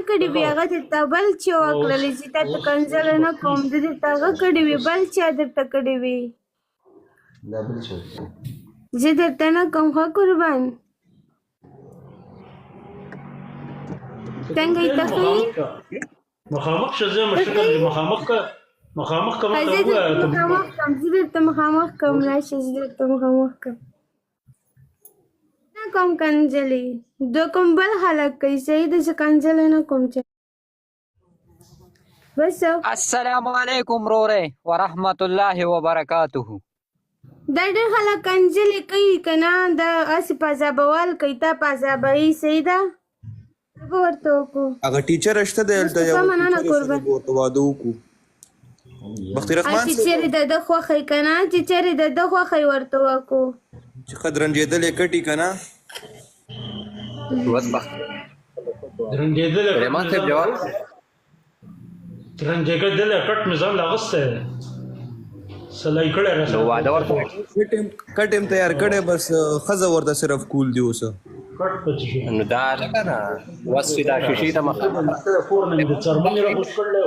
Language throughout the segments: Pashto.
کړي وي هغه درته بل چا وکړلې چې تا ته کنځل نه کوم زه درته هغه کړي وي بل چا درته کړي وي زه درته نه کوم ښه قربان څنګه یې ته ښه یې مخامخ شه زه مشکل دی مخامخ که مخامخ که زه درته مخامخ کړم زه درته مخامخ کړم راشه زه درته مخامخ کړم نه کوم کنځلې د کوم بل خلک کوي صحیح ده چې کنځلې نه کوم چې بس السلام علیکم رورے ورحمت الله وبرکاتہ دا ډېر خلک کنځلې کوي که نه دا هسې پازابوال کوي تا پازابوي صحیح ده به ورته وکړو هغه ټیچر شته دی هلته یو مننه قربان ورته واده وکړو بختي رحمان چې چېرې د ده خوښی که نه چې چېرې د ده خوښی ورته وکړو چې ښه درنجېدلې کټي که نه درنجېدلې کټ مې ځان لاغستی دی سلای کړی کټ یم تیار کړی بس ښځه ورته صرف کول دی اوسه کټ پچې شو نو دا لکه نه وصفې دا شیشې ته مخه کور نه مې د څرمنې راغوښ کړلی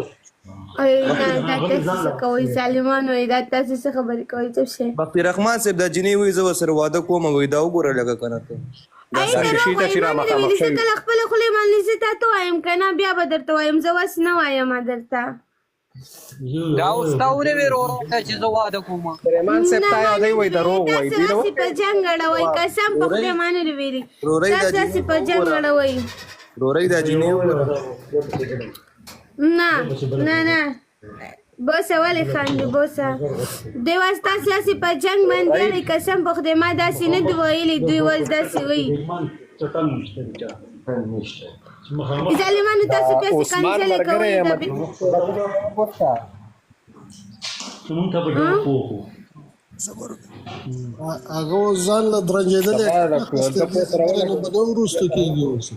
دا تاسې څه کوئ ظالمان وایي دا تاسې څه خبرې کوئ څه شی بختي رحمان صاحب دا جنۍ وایي زه ورسره واده کوم وایي دا وګوره لږه که نه ته زه کله خپلې خولې باندې زه تا ته وایم که نه بیا به درته وایم زه اوس نه وایم درته دا اوس تا ورې ورور چې زه واده کوم رحمان صاحب تا یادوي وایي دروغ وایي تاسې په جنګ اړوئ قسم په خدای باندې دې ویلي تاسې په جنګ اړوئ رورۍ دا جنۍ وګوره نه نه نه بوسه ولې خاندې بوسه دوی اوس تاسې هسې په جنګ باندې اړئ قسم په خدای ما داسې نه دي ویلي دوی اوس داسې وایي ظالمانو تاسو پیسې کنځلې کوئ مونږ ته به ډېر پوه وو هغه ځان له درنجېدلې نو به نه وروسته کېږي اوس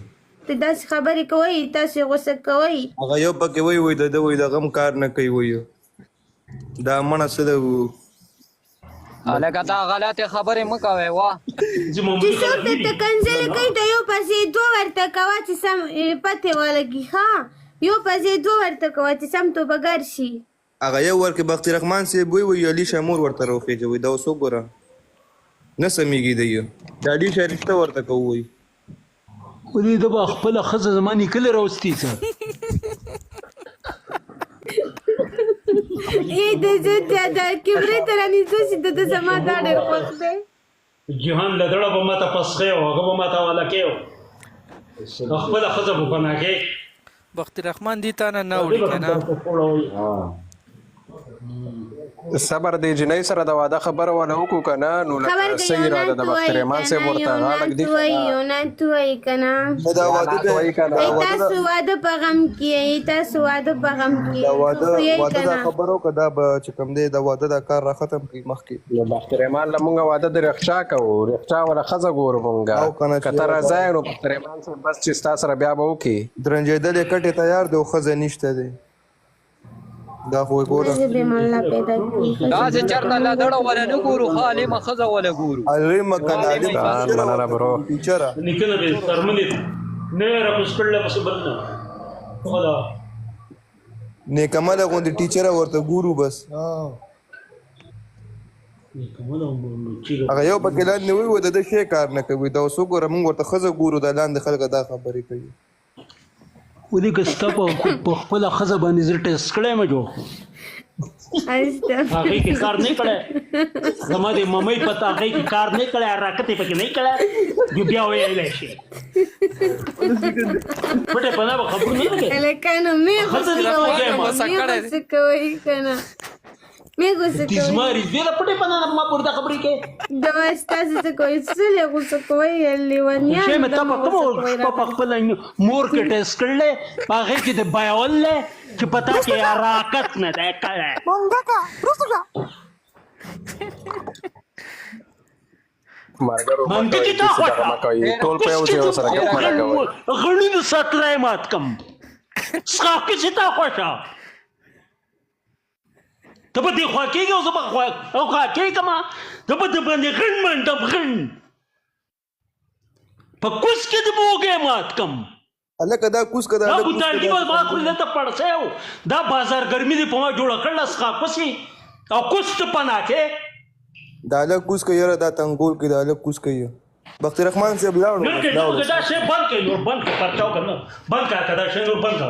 ته داسې خبرې کوئ تاسې غوسه کوئ هغه یو پکې وایي د ده وایي د غم کار نه کوي وایي دا مړه څه ده لکه دا غلطې خبرې مه کوئ وا چې څوک درته کنځلې کوي ته یو پسې دوه ورته کوه چې سم پتې ولګي ښه یو پسې دوه ورته کوه چې سم توبهګر شي هغه یو ورکې بختي رحمان صاحب وایي علي شامور ورته راوخېږي دا اوس وګوره نه سمېږي دی د علي شاه رشته ورته کوو وایي خو دې ده به خپله ښځه زما نیکلې راوستي څه د زه د کیمرې ته رانیږدې شي د ده زما دا ډېر خوښ دی جهان له دړه به ماته پسخې و هغه به ماته ولکې و خپله ښځه به پناه کې بختي رحمان دې تا نه وړي که نه صبر دی جنۍ سره د واده خبره ونه وکړو که نه نو لکه څه اراده د بختي رحمان صاحب ورته غاړه ږدي یونات وایي که نه تاسو واده په غم کې یې تاسو واده په غم کې واده دا خبرو که دا به چې کوم دی د واده دا کار را ختم کړي مخکې نو بختي رحمان له مونږ واده د رخچا کوو رخچا وله ښځه ګورو مونږ که ته راځی نو بختي رحمان صاحب بس چې ستا سره بیا به وکړي درنجېدلې کټې تیار دی او ښځه نشته دی دا خو ګوره دا چې چېرته له دړه وله نه ګورو ښه عالمه ښځه وله ګورو علمه که نه مننه برو ټیچره نیکه به څرمنې نه یې راکوز کړلی پسې بل نه خدا نیکمله غوندې ټیچره ورته ګورو بس هغه یو پکې لاندې وایي د ده شی کار نه کوي دا اوس وګوره موږ ورته ښځه ګورو دا لاندې خلکه دا خبرې کوي ودې که ستا په خپله ښځه باندې زه ټیسټ کړی یم جوړ هغې کې کار نه کړی زما د ممۍ پته هغې کې کار نه کړی حرکت یې پکې نه کړی جو بیا ویلی شي پټې پناه به خبرو نه لګی هلکانو مې غوسه کوئ که نه مې غوسه کوئ زما رضوې ده پټې پناه ما پورې دا خبرې کوې دا بس تاسې څه کوئ څه لې غوسه کوئ لیونیان شی مې ته په کومه شپه په خپله مور کې ټیسټ کړلی په هغې کې د بیوللی چې په تا کې حرکت نه دی کړی منګه چې تا خوښه غڼي د ساتلی مات کم څښاکې چې تا خوښه ته به دې خوا کېږې او زه به خوا کېږم زه به د باندې غڼ منډم غڼ په کوس کې د به وږی مات کم هلکه دا کوس که دا دا هلک کوس بوتانګي که به دا- ما خو دلته پړسه یو دا بازار ګرمي دی په ما جوړه کړله سخا پسې او کوس ته پناه کې دا هلک کوس که یاره دا تنګول کې دا هلک کوس کوي بختي رحمان صاحب لاړو نن کې نو دا شی بند کړئ نور بند کړئ پرچاو کنه بند کړه دا شی نور بند کړه